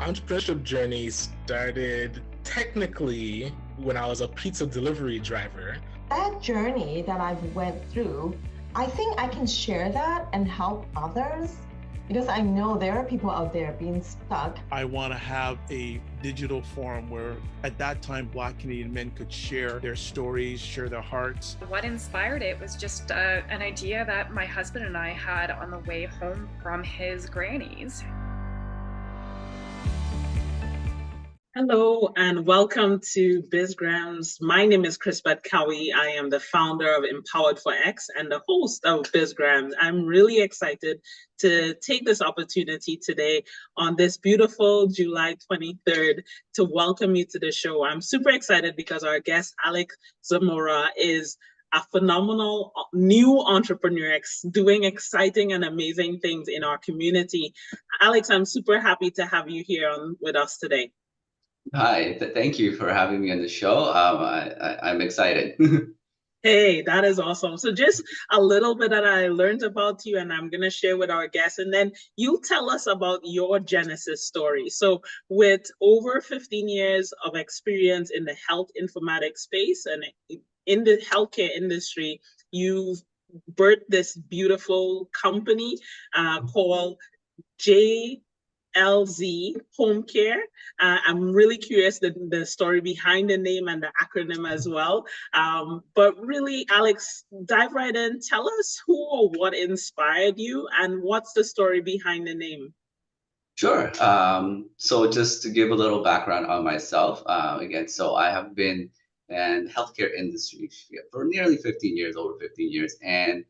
entrepreneurship journey started technically when I was a pizza delivery driver. That journey that I've went through, I think I can share that and help others because I know there are people out there being stuck. I want to have a digital forum where at that time Black Canadian men could share their stories, share their hearts. What inspired it was just an idea that my husband and I had on the way home from his granny's. Hello and welcome to BizGrams. My name is Chris-Beth Cowie. I am the founder of Empowered for X and the host of BizGrams. I'm really excited to take this opportunity today on this beautiful July 23rd to welcome you to the show. I'm super excited because our guest, Alexis Zamora, is a phenomenal new entrepreneur doing exciting and amazing things in our community. Alex, I'm super happy to have you here with us today. Hi, thank you for having me on the show. I'm excited. Hey, that is awesome. So just a little bit that I learned about you and I'm going to share with our guests, and then you tell us about your genesis story. So with over 15 years of experience in the health informatics space and in the healthcare industry, you've birthed this beautiful company called JLZ Homecare. I'm really curious the story behind the name and the acronym as well. But really, Alex, dive right in. Tell us who or what inspired you and what's the story behind the name? Sure. So just to give a little background on myself, again, so I have been in the healthcare industry for nearly 15 years, over 15 years. And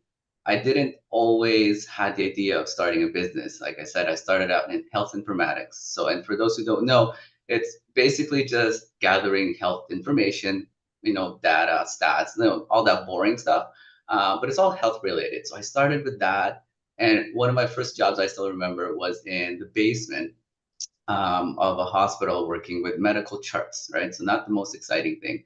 I didn't always have the idea of starting a business. Like I said, I started out in health informatics. So, and for those who don't know, it's basically just gathering health information, data, stats, all that boring stuff. But it's all health related. So I started with that. And one of my first jobs I still remember was in the basement of a hospital working with medical charts, right? So not the most exciting thing.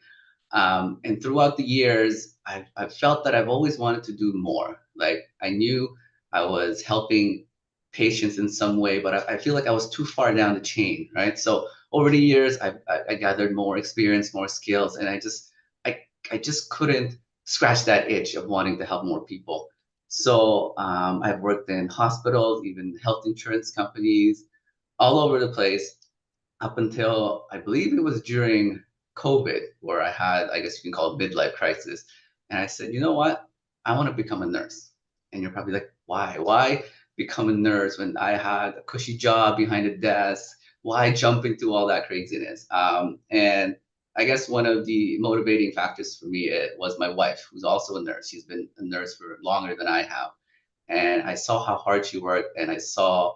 And throughout the years, I've felt that I've always wanted to do more. Like I knew I was helping patients in some way, but I feel like I was too far down the chain, right? So over the years, I gathered more experience, more skills, and I just couldn't scratch that itch of wanting to help more people. So I've worked in hospitals, even health insurance companies, all over the place, up until I believe it was during COVID, where I had, I guess you can call it midlife crisis. And I said, you know what? I want to become a nurse. And you're probably like, why? Why become a nurse when I had a cushy job behind a desk? Why jump into all that craziness? And I guess one of the motivating factors for me was my wife, who's also a nurse. She's been a nurse for longer than I have. And I saw how hard she worked, and I saw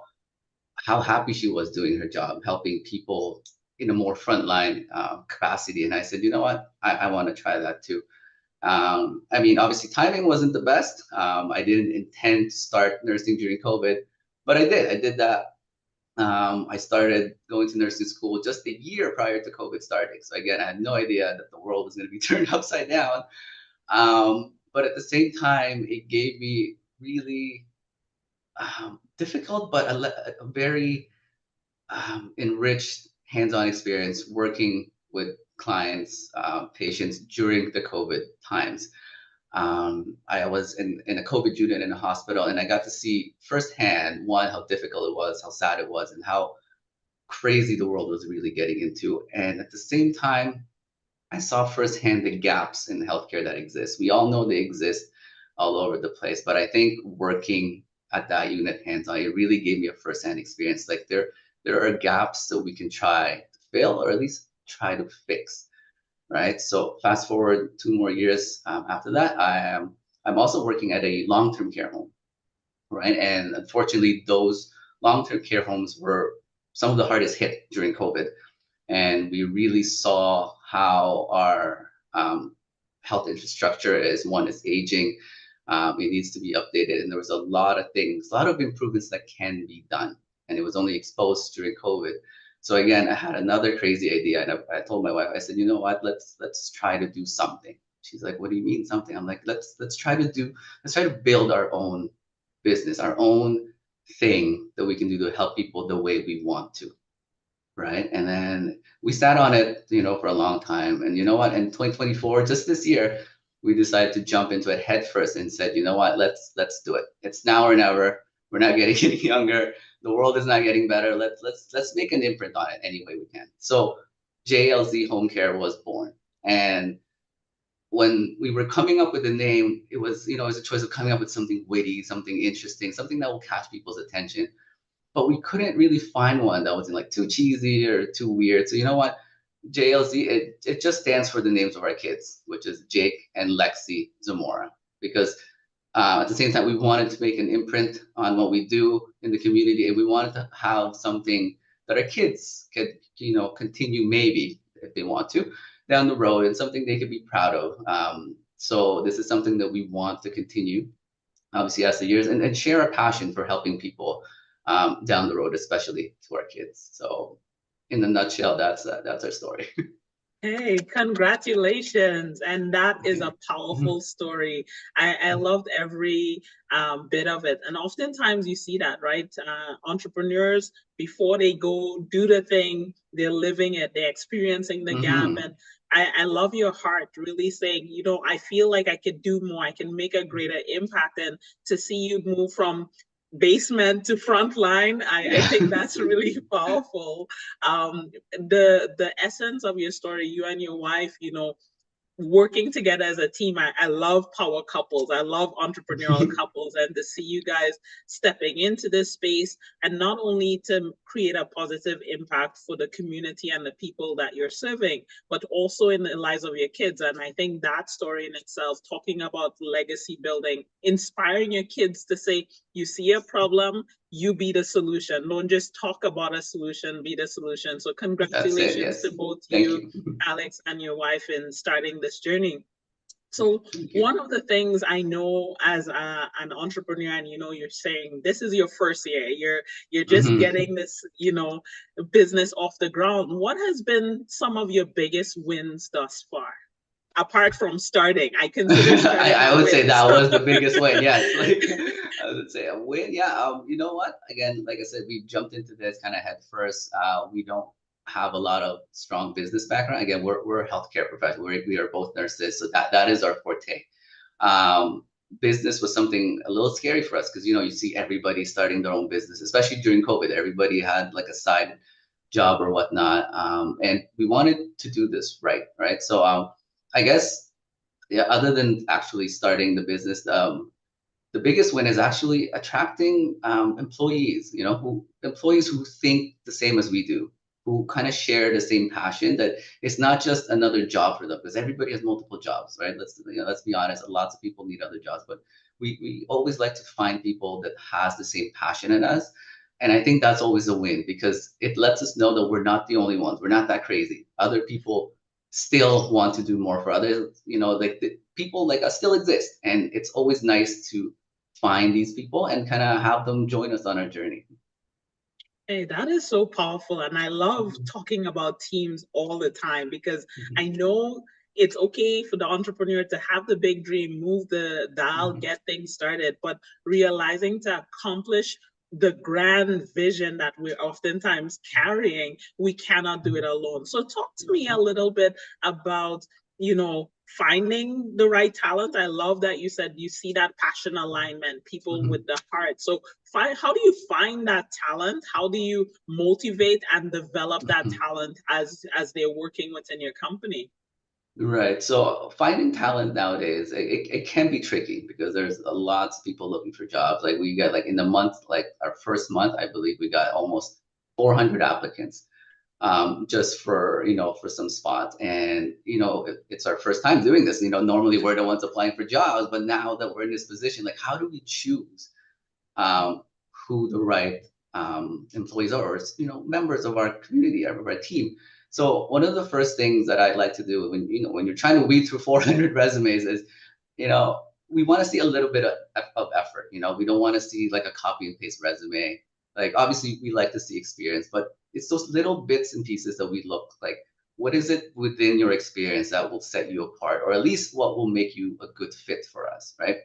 how happy she was doing her job, helping people in a more frontline capacity. And I said, you know what, I want to try that too. I mean, obviously timing wasn't the best. I didn't intend to start nursing during COVID, but I did that. I started going to nursing school just a year prior to COVID starting. So again, I had no idea that the world was going to be turned upside down. But at the same time, it gave me really difficult, but a very enriched hands-on experience working with clients, patients during the COVID times. I was in a COVID unit in a hospital, and I got to see firsthand, one, how difficult it was, how sad it was, and how crazy the world was really getting into. And at the same time, I saw firsthand the gaps in healthcare that exist. We all know they exist all over the place, but I think working at that unit hands-on, it really gave me a firsthand experience. Like there are gaps that we can try to fill, or at least try to fix, right? So fast forward 2 more years after that, I'm also working at a long-term care home, right? And unfortunately, those long-term care homes were some of the hardest hit during COVID. And we really saw how our health infrastructure is aging. It needs to be updated. And there was a lot of things, a lot of improvements that can be done. And it was only exposed during COVID. So again, I had another crazy idea, and I told my wife, I said, you know what, let's try to do something. She's like, what do you mean something? I'm like, let's try to build our own business, our own thing that we can do to help people the way we want to. right? And then we sat on it, for a long time. And you know what? In 2024, just this year, we decided to jump into it head first and said, you know what? Let's do it. It's now or never. We're not getting any younger. The world is not getting better. Let's make an imprint on it any way we can. So JLZ Homecare was born. And when we were coming up with the name, it was a choice of coming up with something witty, something interesting, something that will catch people's attention. But we couldn't really find one that wasn't like too cheesy or too weird. So you know what? JLZ, it just stands for the names of our kids, which is Jake and Lexi Zamora. Because at the same time, we wanted to make an imprint on what we do in the community, and we wanted to have something that our kids could, continue maybe if they want to down the road, and something they could be proud of. So this is something that we want to continue, obviously, as the years, and share our passion for helping people down the road, especially to our kids. So in a nutshell, that's our story. Hey, congratulations. And that is a powerful story. I loved every bit of it. And oftentimes you see that, right? Entrepreneurs, before they go do the thing, they're living it, they're experiencing the gap. And I love your heart really saying, I feel like I could do more, I can make a greater impact. And to see you move from basement to frontline, I think that's really powerful. The essence of your story, you and your wife, working together as a team. I love power couples. I love entrepreneurial couples, and to see you guys stepping into this space, and not only to create a positive impact for the community and the people that you're serving, but also in the lives of your kids. And I think that story in itself, talking about legacy building, inspiring your kids to say, you see a problem, you be the solution. Don't just talk about a solution, be the solution. So congratulations to both you, Alex, and your wife in starting this journey. So one of the things I know as an entrepreneur, and you're saying this is your first year, you're just getting this, business off the ground. What has been some of your biggest wins thus far? Apart from starting, I consider starting I would say that was the biggest win. Yes, I would say a win. Yeah. You know what? Again, like I said, we jumped into this kind of head first. We don't have a lot of strong business background. Again, we're healthcare professionals. We are both nurses, so that is our forte. Business was something a little scary for us because you see everybody starting their own business, especially during COVID. Everybody had like a side job or whatnot, and we wanted to do this right. So I guess, yeah, other than actually starting the business, the biggest win is actually attracting employees, employees who think the same as we do, who kind of share the same passion, that it's not just another job for them, because everybody has multiple jobs, right? Let's be honest, lots of people need other jobs, but we always like to find people that has the same passion as us. And I think that's always a win, because it lets us know that we're not the only ones. We're not that crazy. Other people still want to do more for others, like the people like us still exist. And it's always nice to find these people and kind of have them join us on our journey. Hey, that is so powerful. And I love talking about teams all the time, because I know it's okay for the entrepreneur to have the big dream, move the dial, get things started, but realizing to accomplish the grand vision that we're oftentimes carrying, we cannot do it alone. So talk to me a little bit about, finding the right talent. I love that you said you see that passion alignment, people with the heart. So how do you find that talent? How do you motivate and develop that talent as they're working within your company? Right. So finding talent nowadays, it can be tricky, because there's lots of people looking for jobs. Like we got in the month, like our first month, I believe we got almost 400 applicants just for some spots. And it's our first time doing this. Normally we're the ones applying for jobs, but now that we're in this position, like how do we choose who the right employees are, or members of our community, of our team? So one of the first things that I like to do when you're trying to weed through 400 resumes is, we want to see a little bit of effort. We don't want to see like a copy and paste resume. Like obviously we like to see experience, but it's those little bits and pieces that we look like. What is it within your experience that will set you apart, or at least what will make you a good fit for us, right?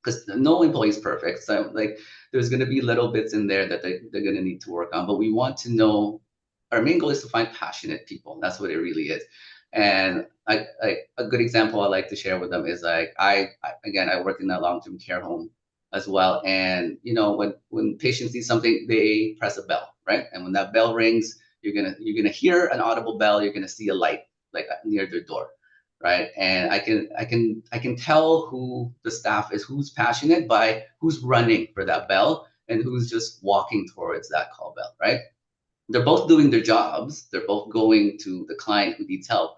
Because no employee is perfect. So like there's going to be little bits in there that they're going to need to work on, but we want to know our main goal is to find passionate people. That's what it really is. And a good example I like to share with them is like I work in a long-term care home as well. And when patients need something, they press a bell, right? And when that bell rings, you're gonna hear an audible bell. You're gonna see a light like near their door, right? And I can tell who the staff is, who's passionate by who's running for that bell and who's just walking towards that call bell, right? They're both doing their jobs. They're both going to the client who needs help.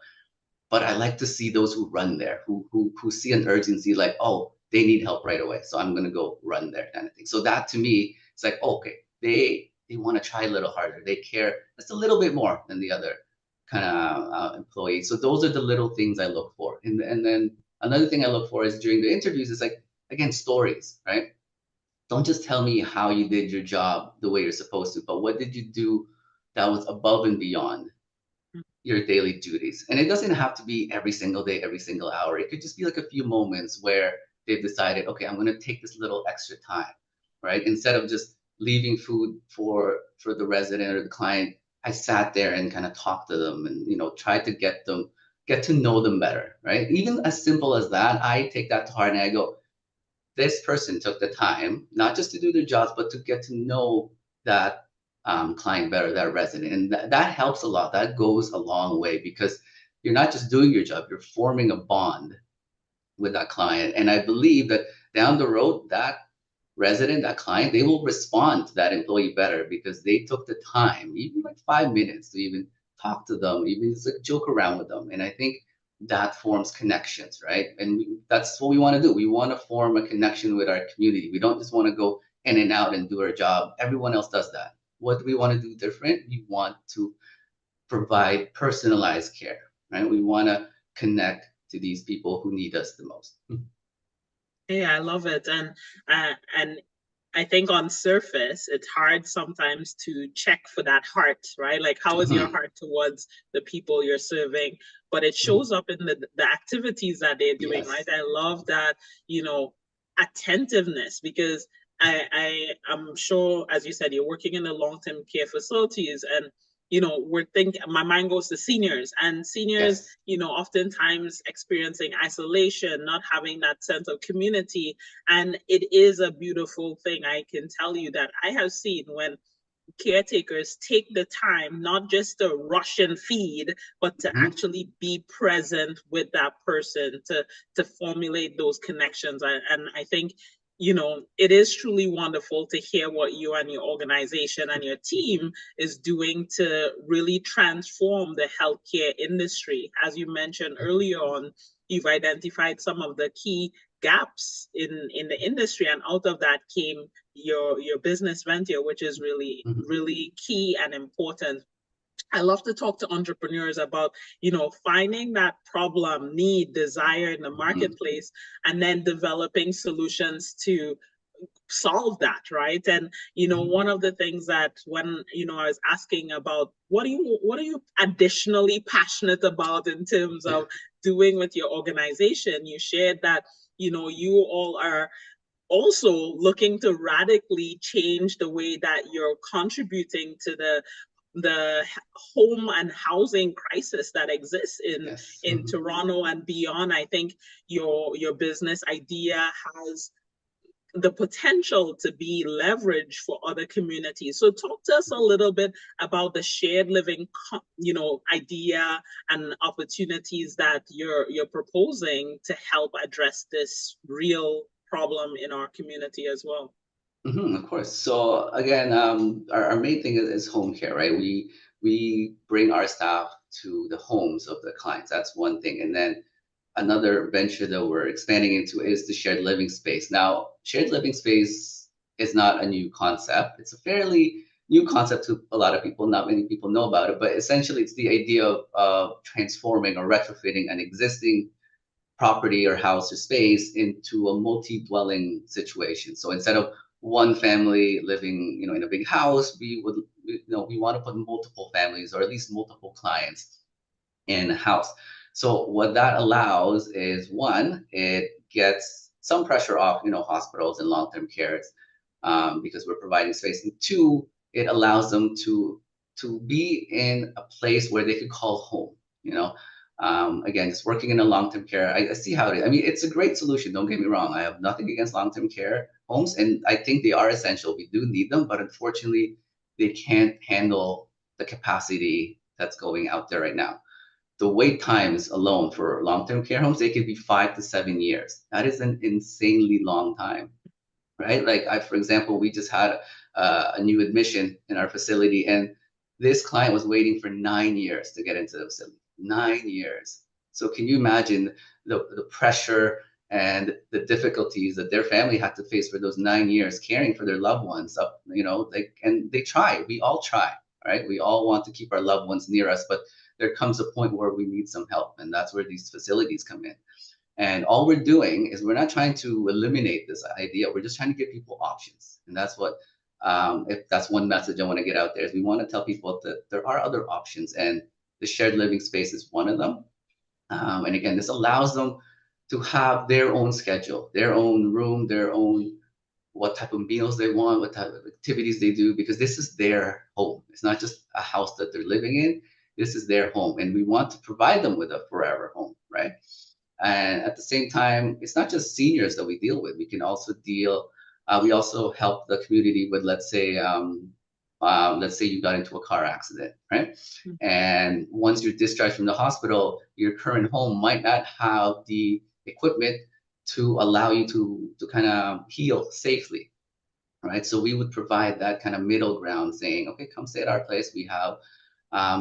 But I like to see those who run there, who see an urgency, like, oh, they need help right away, so I'm gonna go run there, kind of thing. So that to me, it's like, okay, they want to try a little harder. They care just a little bit more than the other kind of employees. So those are the little things I look for. And then another thing I look for is during the interviews is like, again, stories, right? Don't just tell me how you did your job the way you're supposed to, but what did you do that was above and beyond your daily duties? And it doesn't have to be every single day, every single hour. It could just be like a few moments where they've decided, okay, I'm going to take this little extra time, right? Instead of just leaving food for the resident or the client, I sat there and kind of talked to them and tried to get to know them better, right? Even as simple as that, I take that to heart and I go, this person took the time not just to do their jobs, but to get to know that client better, that resident. And that helps a lot. That goes a long way because you're not just doing your job, you're forming a bond with that client. And I believe that down the road, that resident, that client, they will respond to that employee better because they took the time, even like 5 minutes, to even talk to them, even just like joke around with them. And I think that forms connections, right? And that's what we want to do. We want to form a connection with our community. We don't just want to go in and out and do our job. Everyone else does that. What do we want to do different? We want to provide personalized care, right? We want to connect to these people who need us the most. Yeah, I love it. And I think on surface, it's hard sometimes to check for that heart, right? Like, how is your heart towards the people you're serving? But it shows up in the activities that they're doing, right? I love that, attentiveness, because I'm sure, as you said, you're working in the long-term care facilities, and my mind goes to seniors, and seniors, oftentimes experiencing isolation, not having that sense of community. And it is a beautiful thing. I can tell you that I have seen when caretakers take the time, not just to rush and feed, but to actually be present with that person, to formulate those connections. And I think, it is truly wonderful to hear what you and your organization and your team is doing to really transform the healthcare industry. As you mentioned earlier on, you've identified some of the key gaps in the industry, and out of that came your business venture, which is really, really key and important. I love to talk to entrepreneurs about, finding that problem, need, desire in the marketplace, and then developing solutions to solve that, right? And one of the things that when I was asking about what are you additionally passionate about in terms of doing with your organization, you shared that you all are also looking to radically change the way that you're contributing to the home and housing crisis that exists in Toronto and beyond. I think your business idea has the potential to be leveraged for other communities. So talk to us a little bit about the shared living, idea and opportunities that you're proposing to help address this real problem in our community as well. Of course. So again, our main thing is home care, right? We bring our staff to the homes of the clients. That's one thing. And then another venture that we're expanding into is the shared living space. Now, shared living space is not a new concept. It's a fairly new concept to a lot of people. Not many people know about it, but essentially it's the idea of transforming or retrofitting an existing property or house or space into a multi-dwelling situation. So instead of one family living, in a big house, we want to put multiple families or at least multiple clients in a house. So what that allows is, one, it gets some pressure off, hospitals and long-term cares, because we're providing space. And two, it allows them to to be in a place where they could call home, you know. Again, just working in a long-term care, I see how it is. I mean, it's a great solution. Don't get me wrong. I have nothing against long-term care homes, and I think they are essential. We do need them, but unfortunately, they can't handle the capacity that's going out there right now. The wait times alone for long-term care homes, they could be 5 to 7 years. That is an insanely long time, right? Like for example, we just had a new admission in our facility, and this client was waiting for 9 years to get into the facility. 9 years. So can you imagine the pressure and the difficulties that their family had to face for those 9 years caring for their loved ones up, you know, and they try. We all try, right? We all want to keep our loved ones near us, but there comes a point where we need some help, and that's where these facilities come in. And all we're doing is we're not trying to eliminate this idea. We're just trying to give people options. And that's what, if that's one message I want to get out there, is we want to tell people that there are other options, and the shared living space is one of them. And again, this allows them to have their own schedule, their own room, their own, what type of meals they want, what type of activities they do, because this is their home. It's not just a house that they're living in. This is their home, and we want to provide them with a forever home, right? And at the same time, it's not just seniors that we deal with. We can also we also help the community with, let's say you got into a car accident, right? Mm-hmm. And once you're discharged from the hospital, your current home might not have the equipment to allow you to kind of heal safely, right? So we would provide that kind of middle ground, saying, okay, come stay at our place. We have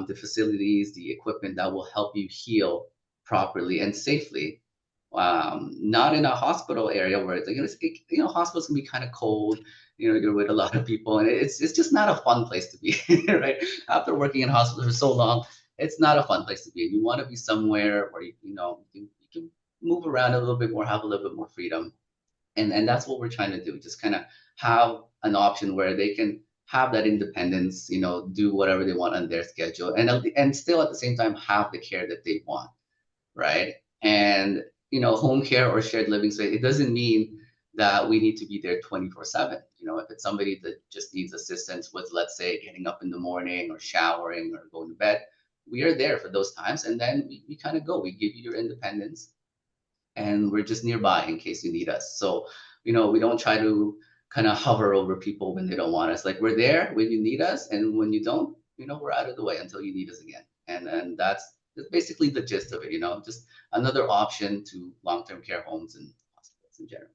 the facilities, the equipment that will help you heal properly and safely. Not in a hospital area where it's like, you know, hospitals can be kind of cold. You know, you're with a lot of people, and it's just not a fun place to be, right? After working in hospitals for so long, it's not a fun place to be. You want to be somewhere where you can move around a little bit more, have a little bit more freedom, and that's what we're trying to do. Just kind of have an option where they can have that independence, you know, do whatever they want on their schedule, and still at the same time have the care that they want, right? And you know, home care or shared living space, it doesn't mean that we need to be there 24/7. You know, if it's somebody that just needs assistance with, let's say, getting up in the morning or showering or going to bed, we are there for those times. And then we kind of go, we give you your independence, and we're just nearby in case you need us. So, you know, we don't try to kind of hover over people when they don't want us. Like, we're there when you need us, and when you don't, you know, we're out of the way until you need us again. And that's basically the gist of it, you know, just another option to long-term care homes and hospitals in general.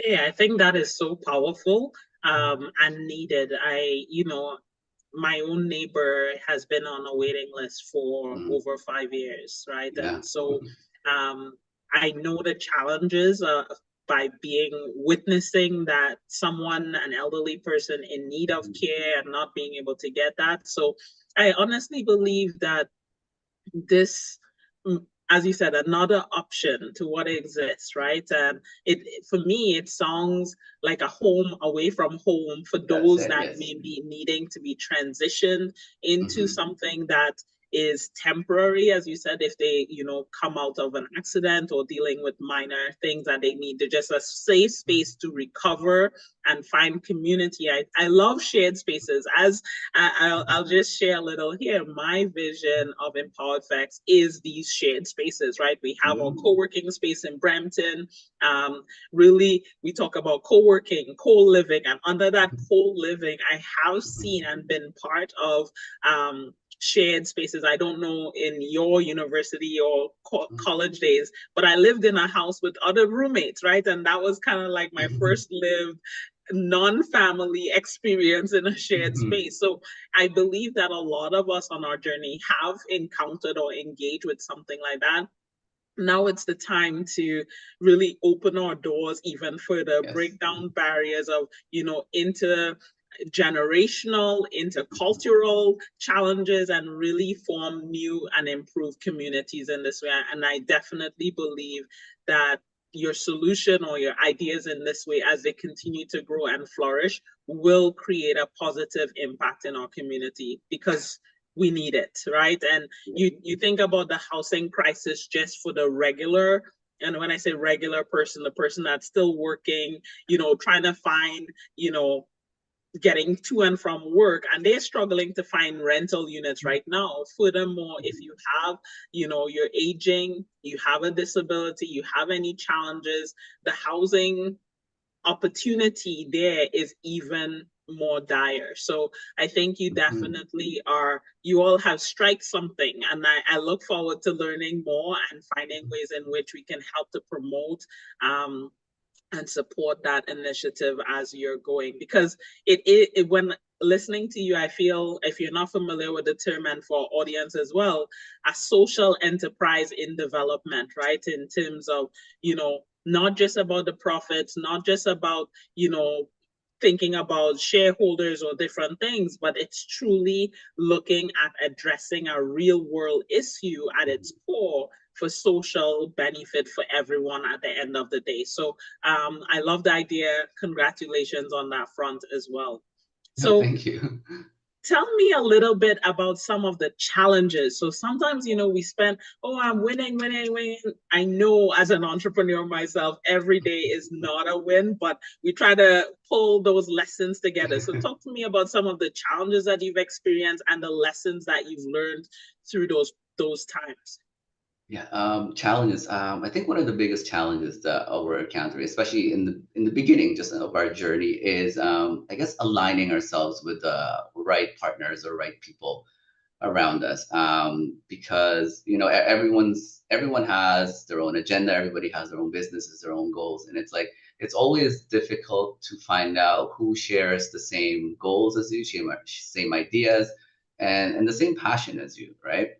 Yeah, I think that is so powerful and needed. My own neighbor has been on a waiting list for over 5 years, right? Yeah. And so I know the challenges by witnessing that someone, an elderly person in need of care and not being able to get that. So I honestly believe that this, as you said, another option to what exists, right? And for me, it sounds like a home away from home for those that may be needing to be transitioned into something that is temporary, as you said, if they, you know, come out of an accident or dealing with minor things that they need to just a safe space to recover and find community. I love shared spaces. As I'll just share a little here. My vision of Empowered for X is these shared spaces, right? We have our co-working space in Brampton. Really, we talk about co-working, co-living, and under that co-living, I have seen and been part of shared spaces. I don't know in your university or college days, but I lived in a house with other roommates, right? And that was kind of like my first lived non-family experience in a shared space. So I believe that a lot of us on our journey have encountered or engaged with something like that. Now it's the time to really open our doors even further, break down barriers of, you know, intergenerational, intercultural challenges, and really form new and improved communities in this way. And I definitely believe that your solution or your ideas in this way, as they continue to grow and flourish, will create a positive impact in our community, because we need it, right? And you think about the housing crisis just for the regular, and when I say regular person, the person that's still working, you know, trying to find, you know, getting to and from work, and they're struggling to find rental units right now. Furthermore, if you have, you're aging, you have a disability, you have any challenges, the housing opportunity there is even more dire. So I think you definitely you all have strike something, and I look forward to learning more and finding ways in which we can help to promote and support that initiative as you're going, because it when listening to you, I feel, if you're not familiar with the term, and for audience as well, a social enterprise in development, right? In terms of, not just about the profits, not just about, thinking about shareholders or different things, but it's truly looking at addressing a real world issue at its core for social benefit for everyone at the end of the day. So I love the idea. Congratulations on that front as well. So thank you. Tell me a little bit about some of the challenges. So sometimes, we spend, I'm winning. I know as an entrepreneur myself, every day is not a win, but we try to pull those lessons together. So talk to me about some of the challenges that you've experienced and the lessons that you've learned through those times. Yeah, challenges. I think one of the biggest challenges that we're encountering, especially in the beginning just of our journey, is I guess aligning ourselves with the right partners or right people around us. Because everyone has their own agenda, everybody has their own businesses, their own goals, and it's like it's always difficult to find out who shares the same goals as you, same ideas, and the same passion as you, right?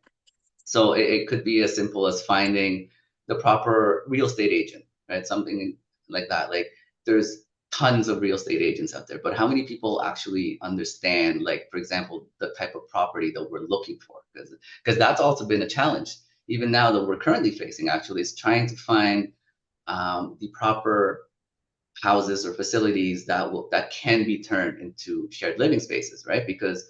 So it could be as simple as finding the proper real estate agent, right? Something like that. Like there's tons of real estate agents out there, but how many people actually understand, like, for example, the type of property that we're looking for? Because that's also been a challenge. Even now that we're currently facing, actually, is trying to find the proper houses or facilities that can be turned into shared living spaces, right? Because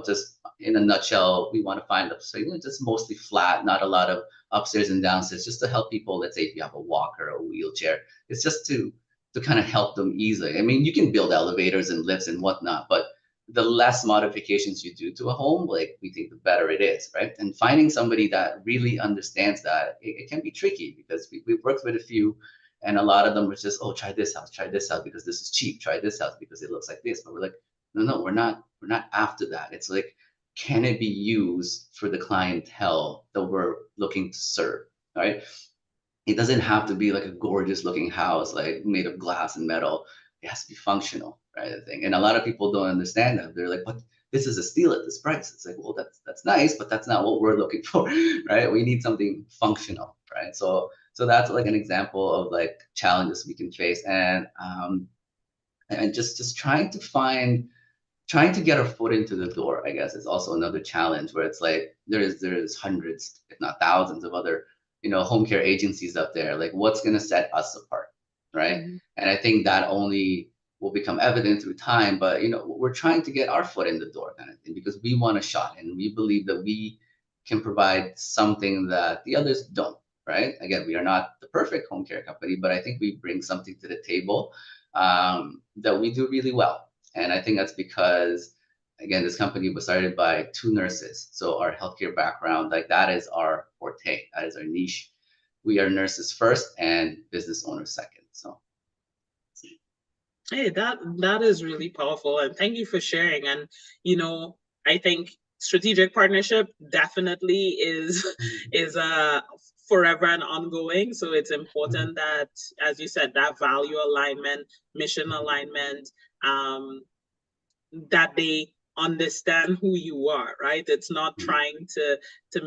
just in a nutshell, we want to find just mostly flat, not a lot of upstairs and downstairs, just to help people. Let's say if you have a walker or a wheelchair, it's just to kind of help them easily. I mean, you can build elevators and lifts and whatnot, but the less modifications you do to a home, like we think the better it is, right? And finding somebody that really understands that, it can be tricky because we've worked with a few, and a lot of them were just, oh, try this house because this is cheap, try this house because it looks like this. But we're like, no, we're not after that. It's like, can it be used for the clientele that we're looking to serve, right? It doesn't have to be like a gorgeous looking house, like made of glass and metal. It has to be functional, right? I think. And a lot of people don't understand that. They're like, but this is a steal at this price. It's like, well, that's nice, but that's not what we're looking for, right? We need something functional, right? So that's like an example of like challenges we can face, and just trying to get our foot into the door, I guess, is also another challenge, where it's like there's hundreds, if not thousands, of other home care agencies out there. Like, what's going to set us apart, right? Mm-hmm. And I think that only will become evident through time, but we're trying to get our foot in the door, kind of thing, because we want a shot, and we believe that we can provide something that the others don't, right? Again, we are not the perfect home care company, but I think we bring something to the table that we do really well. And I think that's because, again, this company was started by two nurses. So our healthcare background, like, that is our forte, that is our niche. We are nurses first and business owners second. So, hey, that is really powerful, and thank you for sharing. And I think strategic partnership definitely is forever and ongoing. So it's important that, as you said, that value alignment, mission alignment, that they understand who you are, right? It's not trying to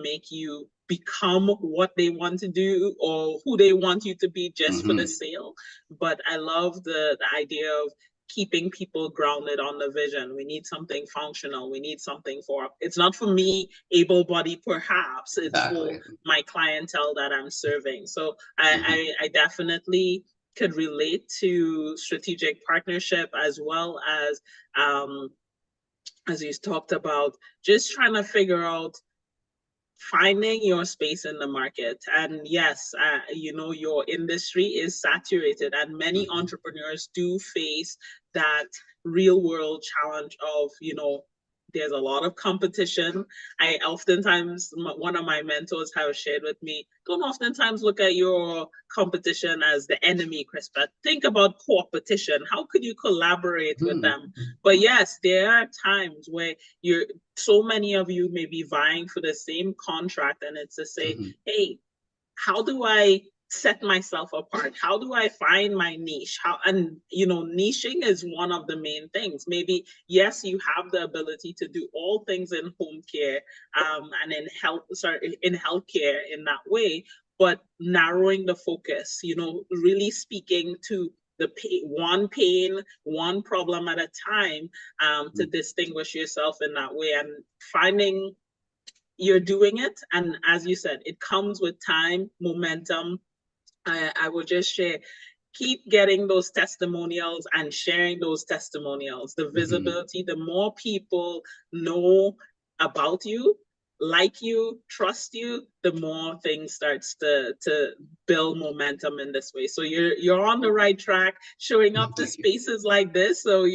make you become what they want to do or who they want you to be just for the sale. But I love the idea of keeping people grounded on the vision. We need something functional. We need something it's not for me, able-bodied perhaps, it's for my clientele that I'm serving. So I definitely could relate to strategic partnership, as well as you talked about, just trying to figure out finding your space in the market. And yes, your industry is saturated, and many entrepreneurs do face that real world challenge of, there's a lot of competition. I oftentimes, one of my mentors have shared with me, don't oftentimes look at your competition as the enemy, Chris-Beth. Think about competition. How could you collaborate with them? But yes, there are times where so many of you may be vying for the same contract, and it's to say, hey, how do I set myself apart? How do I find my niche? Niching is one of the main things. Maybe, yes, you have the ability to do all things in home care and in healthcare in that way, but narrowing the focus, really speaking to the one pain, one problem at a time to distinguish yourself in that way, and finding you're doing it. And as you said, it comes with time, momentum. I will just share, keep getting those testimonials and sharing those testimonials. The visibility, the more people know about you, like you, trust you, the more things starts to build momentum in this way. So you're on the right track, showing up to spaces like this. So,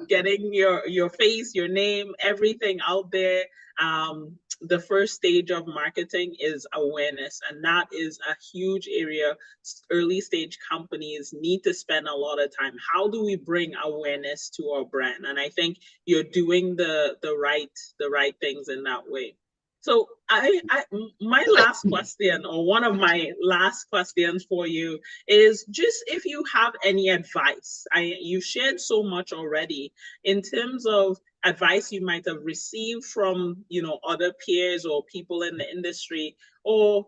getting your face, your name, everything out there. The first stage of marketing is awareness, and that is a huge area early stage companies need to spend a lot of time. How do we bring awareness to our brand? And I think you're doing the right things in that way. So my last question, or one of my last questions for you, is just if you have any advice. You shared so much already in terms of advice you might have received from other peers or people in the industry, or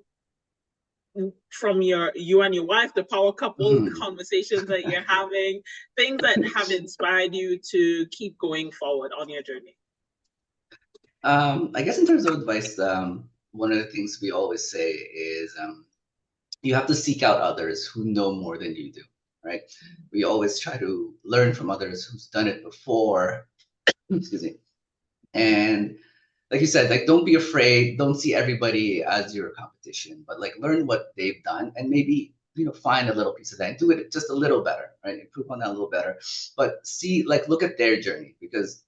from you and your wife, the power couple conversations that you're having, things that have inspired you to keep going forward on your journey. I guess in terms of advice, one of the things we always say is you have to seek out others who know more than you do, right? We always try to learn from others who's done it before. Excuse me. And like you said, like, don't be afraid. Don't see everybody as your competition, but like learn what they've done, and maybe find a little piece of that and do it just a little better, right? Improve on that a little better. But look at their journey, because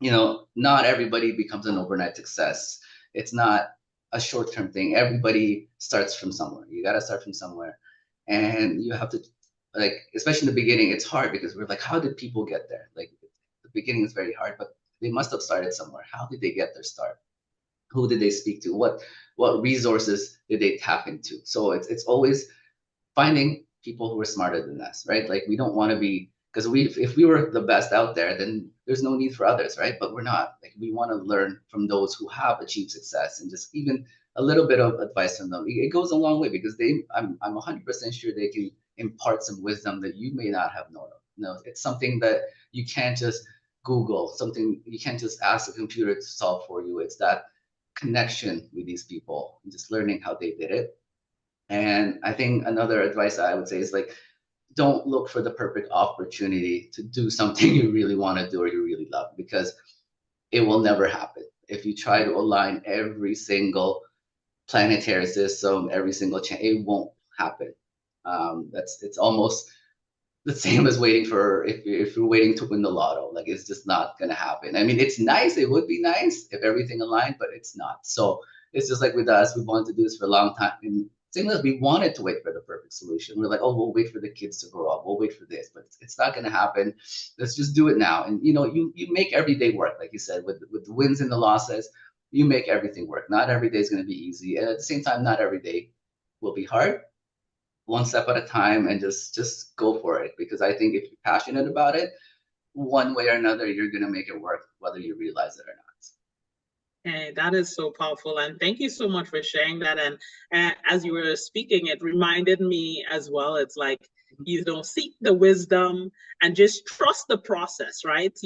not everybody becomes an overnight success. It's not a short-term thing. Everybody starts from somewhere. You got to start from somewhere, and you have to, like, especially in the beginning, it's hard because we're like, how did people get there? Like, the beginning is very hard, but they must have started somewhere. How did they get their start? Who did they speak to? What resources did they tap into? So it's always finding people who are smarter than us, right? Like, we don't want to be, because if we were the best out there, then there's no need for others, right? But we're not. Like, we want to learn from those who have achieved success, and just even a little bit of advice from them. It goes a long way, because I'm 100% sure they can impart some wisdom that you may not have known of. It's something that you can't just Google, something you can't just ask a computer to solve for you. It's that connection with these people and just learning how they did it. And I think another advice I would say is, like, don't look for the perfect opportunity to do something you really want to do or you really love, because it will never happen. If you try to align every single planetary system, every single chance, it won't happen. It's almost the same as waiting for, if you're waiting to win the lotto. Like, it's just not gonna happen. I mean, it's nice. It would be nice if everything aligned, but it's not. So it's just like with us, we wanted to do this for a long time. And same as we wanted to wait for the perfect solution. We're like, oh, we'll wait for the kids to grow up. We'll wait for this, but it's not gonna happen. Let's just do it now. And you make every day work, like you said, with the wins and the losses. You make everything work. Not every day is gonna be easy, and at the same time, not every day will be hard. One step at a time, and just go for it, because I think if you're passionate about it, one way or another, you're gonna make it work, whether you realize it or not. Hey, that is so powerful, and thank you so much for sharing that. And as you were speaking, it reminded me as well. It's like, seek the wisdom and just trust the process, right?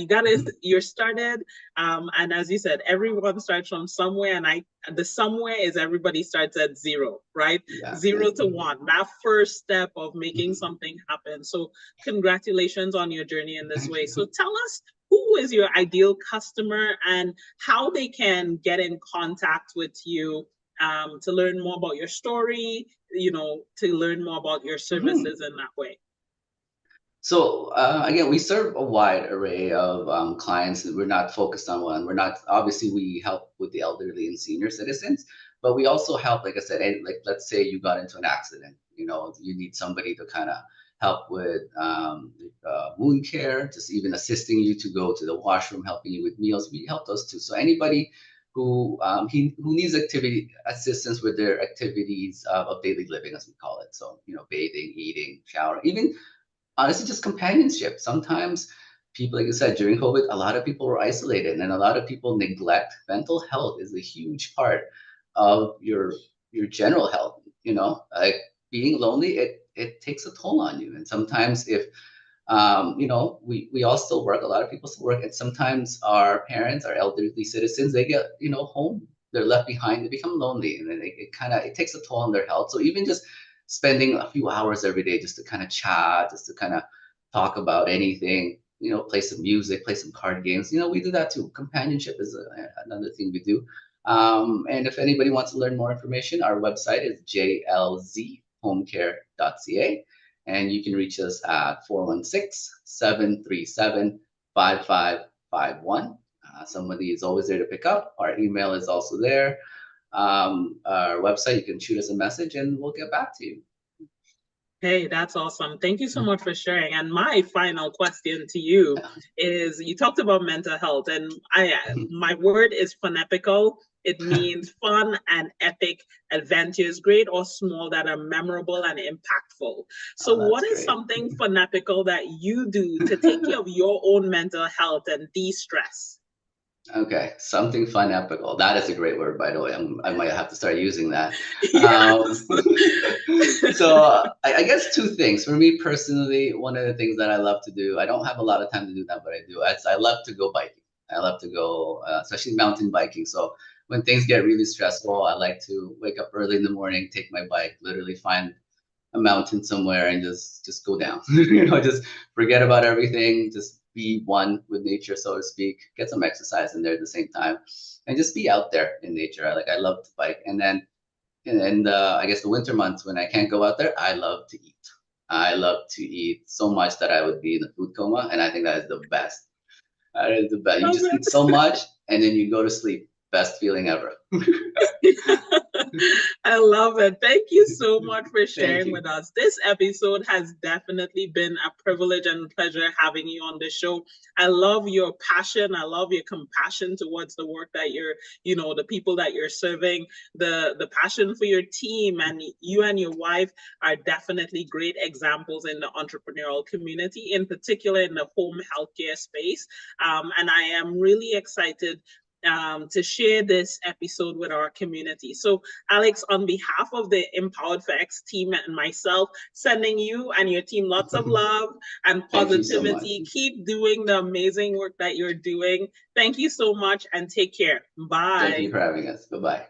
You're started, and as you said, everyone starts from somewhere, and the somewhere is everybody starts at zero, right? Yeah. 0 to 1, that first step of making something happen. So congratulations on your journey in this way. So tell us, who who is your ideal customer and how they can get in contact with you to learn more about your story, to learn more about your services in that way. So again, we serve a wide array of clients. We're not focused on one. We're not, obviously we help with the elderly and senior citizens, but we also help, like I said, like let's say you got into an accident, you need somebody to kind of help with wound care, just even assisting you to go to the washroom, helping you with meals. We help those too. So anybody who needs activity assistance with their activities of daily living, as we call it. So, bathing, eating, shower, even honestly, just companionship. Sometimes people, like I said, during COVID, a lot of people were isolated and a lot of people neglect. Mental health is a huge part of your general health, like being lonely, it takes a toll on you. And sometimes if, we all still work, a lot of people still work, and sometimes our parents, our elderly citizens, they get, home, they're left behind, they become lonely, and then it takes a toll on their health. So even just spending a few hours every day just to kind of chat, just to kind of talk about anything, play some music, play some card games. We do that too. Companionship is another thing we do. And if anybody wants to learn more information, our website is JLZ Homecare.ca. And you can reach us at 416-737-5551. Somebody is always there to pick up. Our email is also there. Our website, you can shoot us a message and we'll get back to you. Hey, that's awesome. Thank you so much for sharing. And my final question to you is, you talked about mental health, and my word is funepical. It means fun and epic adventures, great or small, that are memorable and impactful. So what is something funepical that you do to take care of your own mental health and de-stress? Okay, something funepical. That is a great word, by the way. I might have to start using that. So I guess two things. For me personally, one of the things that I love to do, I don't have a lot of time to do that, but I do. I love to go biking. I love to go, especially mountain biking. So when things get really stressful, I like to wake up early in the morning, take my bike, literally find a mountain somewhere and just go down. Just forget about everything, just be one with nature, so to speak, get some exercise in there at the same time, and just be out there in nature. I love to bike. And then I guess the winter months when I can't go out there, I love to eat. I love to eat so much that I would be in a food coma, and I think that is the best. That is the best. You just eat so much and then you go to sleep. Best feeling ever. I love it. Thank you so much for sharing with us. This episode has definitely been a privilege and pleasure having you on the show. I love your passion. I love your compassion towards the work that you're, the people that you're serving, the passion for your team, and you and your wife are definitely great examples in the entrepreneurial community, in particular in the home healthcare space. And I am really excited to share this episode with our community. So Alex, on behalf of the Empowered for X team and myself, sending you and your team lots of love and positivity. Keep doing the amazing work that you're doing. Thank you so much and take care. Bye. Thank you for having us. Bye-bye.